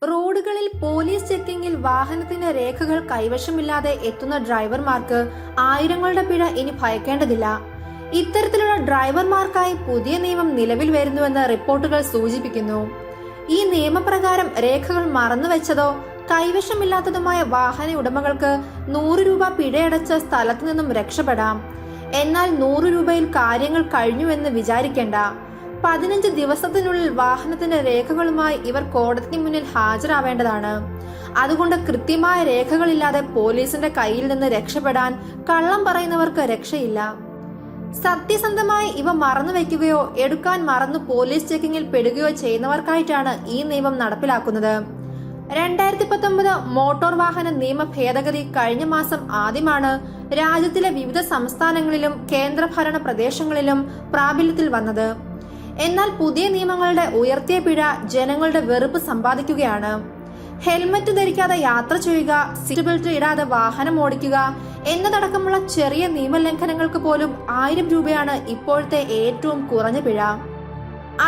റോഡുകളിൽ പോലീസ് ചെക്കിങ്ങിൽ വാഹനത്തിന്റെ രേഖകൾ കൈവശമില്ലാതെ എത്തുന്ന ഡ്രൈവർമാർക്ക് ആയിരങ്ങളുടെ പിഴ ഇനി ഭയക്കേണ്ടതില്ല. ഇത്തരത്തിലുള്ള ഡ്രൈവർമാർക്കായി പുതിയ നിയമം നിലവിൽ വരുന്നുവെന്ന് റിപ്പോർട്ടുകൾ സൂചിപ്പിക്കുന്നു. ഈ നിയമപ്രകാരം രേഖകൾ മറന്നുവെച്ചതോ കൈവശമില്ലാത്തതുമായ വാഹന ഉടമകൾക്ക് 100 രൂപ പിഴയടച്ച സ്ഥലത്തു നിന്നും രക്ഷപ്പെടാം. എന്നാൽ 100 രൂപയിൽ കാര്യങ്ങൾ കഴിഞ്ഞുവെന്ന് വിചാരിക്കേണ്ട. 15 ദിവസത്തിനുള്ളിൽ വാഹനത്തിന്റെ രേഖകളുമായി ഇവർ കോടതിക്ക് മുന്നിൽ ഹാജരാവേണ്ടതാണ്. അതുകൊണ്ട് കൃത്യമായ രേഖകളില്ലാതെ പോലീസിന്റെ കയ്യിൽ നിന്ന് രക്ഷപ്പെടാൻ കള്ളം പറയുന്നവർക്ക് രക്ഷയില്ല. സത്യസന്ധമായി ഇവ മറന്നു വയ്ക്കുകയോ എടുക്കാൻ മറന്നു പോലീസ് ചെക്കിങ്ങിൽ പെടുകയോ ചെയ്യുന്നവർക്കായിട്ടാണ് ഈ നിയമം നടപ്പിലാക്കുന്നത്. 2019 മോട്ടോർ വാഹന നിയമ ഭേദഗതി കഴിഞ്ഞ മാസം ആദ്യമാണ് രാജ്യത്തിലെ വിവിധ സംസ്ഥാനങ്ങളിലും കേന്ദ്രഭരണ പ്രദേശങ്ങളിലും പ്രാബല്യത്തിൽ വന്നത്. എന്നാൽ പുതിയ നിയമങ്ങളുടെ ഉയർത്തിയ പിഴ ജനങ്ങളുടെ വെറുപ്പ് സമ്പാദിക്കുകയാണ്. ഹെൽമറ്റ് ധരിക്കാതെ യാത്ര ചെയ്യുക, സീറ്റ് ബെൽറ്റ് ഇടാതെ വാഹനം ഓടിക്കുക എന്നതടക്കമുള്ള ചെറിയ നിയമലംഘനങ്ങൾക്ക് പോലും 1000 രൂപയാണ് ഇപ്പോഴത്തെ ഏറ്റവും കുറഞ്ഞ പിഴ.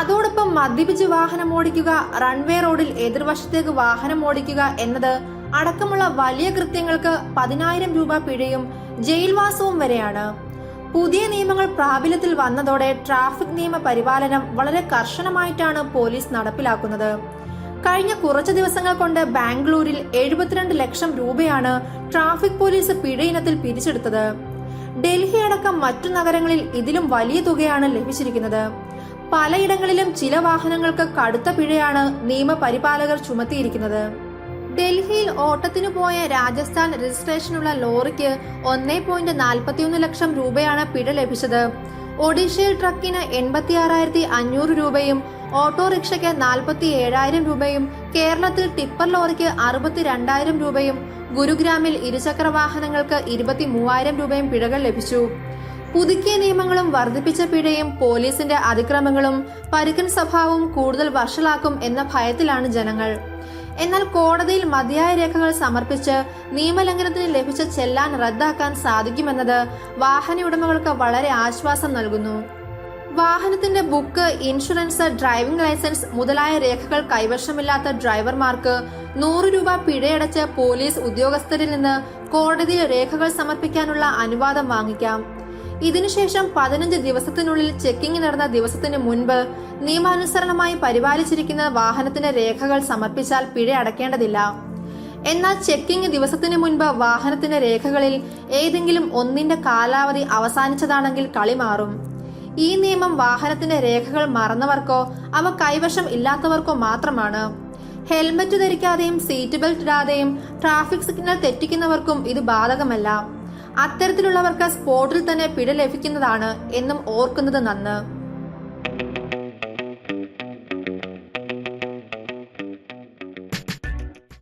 അതോടൊപ്പം മദ്യപിച്ച് വാഹനം ഓടിക്കുക, റൺവേ റോഡിൽ എതിർവശത്തേക്ക് വാഹനം ഓടിക്കുക എന്നത് അടക്കമുള്ള വലിയ കൃത്യങ്ങൾക്ക് 10,000 രൂപ പിഴയും ജയിൽവാസവും വരെയാണ്. പുതിയ നിയമങ്ങൾ പ്രാബല്യത്തിൽ വന്നതോടെ ട്രാഫിക് നിയമ പരിപാലനം വളരെ കർശനമായിട്ടാണ് പോലീസ് നടപ്പിലാക്കുന്നത്. കഴിഞ്ഞ കുറച്ച് ദിവസങ്ങൾ കൊണ്ട് ബാംഗ്ലൂരിൽ 72 ലക്ഷം രൂപയാണ് ട്രാഫിക് പോലീസ് പിഴയിനത്തിൽ പിരിച്ചെടുത്തത്. ഡൽഹി അടക്കം മറ്റു നഗരങ്ങളിൽ ഇതിലും വലിയ തുകയാണ് ലഭിച്ചിരിക്കുന്നത്. പലയിടങ്ങളിലും ചില വാഹനങ്ങൾക്ക് കടുത്ത പിഴയാണ് നിയമപരിപാലകർ ചുമത്തിയിരിക്കുന്നത്. ഡൽഹിയിൽ ഓട്ടത്തിനു പോയ രാജസ്ഥാൻ രജിസ്ട്രേഷനുള്ള ലോറിക്ക് 1.41 ലക്ഷം രൂപയാണ് പിഴ ലഭിച്ചത്. ഒഡീഷയിൽ ട്രക്കിന് 86,500 രൂപയും ഓട്ടോറിക്ഷയ്ക്ക് 47,000 രൂപയും കേരളത്തിൽ ടിപ്പർ ലോറിക്ക് 62,000 രൂപയും ഗുരുഗ്രാമിൽ ഇരുചക്ര വാഹനങ്ങൾക്ക് 23,000 രൂപയും പിഴകൾ ലഭിച്ചു. പുതുക്കിയ നിയമങ്ങളും വർദ്ധിപ്പിച്ച പിഴയും പോലീസിന്റെ അതിക്രമങ്ങളും പരുക്കൻ സ്വഭാവവും കൂടുതൽ വഷളാക്കും എന്ന ഭയത്തിലാണ് ജനങ്ങൾ. എന്നാൽ കോടതിയിൽ മതിയായ രേഖകൾ സമർപ്പിച്ച് നിയമലംഘനത്തിന് ലഭിച്ച ചെല്ലാൻ റദ്ദാക്കാൻ സാധിക്കുമെന്നത് വാഹന ഉടമകൾക്ക് വളരെ ആശ്വാസം നൽകുന്നു. വാഹനത്തിന്റെ ബുക്ക്, ഇൻഷുറൻസ്, ഡ്രൈവിംഗ് ലൈസൻസ് മുതലായ രേഖകൾ കൈവശമില്ലാത്ത ഡ്രൈവർമാർക്ക് 100 രൂപ പിഴയടച്ച് പോലീസ് ഉദ്യോഗസ്ഥരിൽ നിന്ന് കോടതിയിൽ രേഖകൾ സമർപ്പിക്കാനുള്ള അനുവാദം വാങ്ങിക്കാം. ഇതിനുശേഷം 15 ദിവസത്തിനുള്ളിൽ ചെക്കിംഗ് നടന്ന ദിവസത്തിന് മുൻപ് നിയമാനുസരണമായി പരിപാലിച്ചിരിക്കുന്ന വാഹനത്തിന്റെ രേഖകൾ സമർപ്പിച്ചാൽ പിഴ അടയ്ക്കേണ്ടതില്ല. എന്നാൽ ചെക്കിംഗ് ദിവസത്തിന് മുൻപ് വാഹനത്തിന്റെ രേഖകളിൽ ഏതെങ്കിലും ഒന്നിന്റെ കാലാവധി അവസാനിച്ചതാണെങ്കിൽ കളി മാറും. ഈ നിയമം വാഹനത്തിന്റെ രേഖകൾ മറന്നവർക്കോ അവ കൈവശം ഇല്ലാത്തവർക്കോ മാത്രമാണ്. ഹെൽമറ്റ് ധരിക്കാതെയും സീറ്റ് ബെൽറ്റ് ഇടാതെയും ട്രാഫിക് സിഗ്നൽ തെറ്റിക്കുന്നവർക്കും ഇത് ബാധകമല്ല. അത്തരത്തിലുള്ളവർക്ക് സ്പോട്ടിൽ തന്നെ പിഴ ലഭിക്കുന്നതാണ് എന്നും ഓർക്കുന്നത് നന്ന്.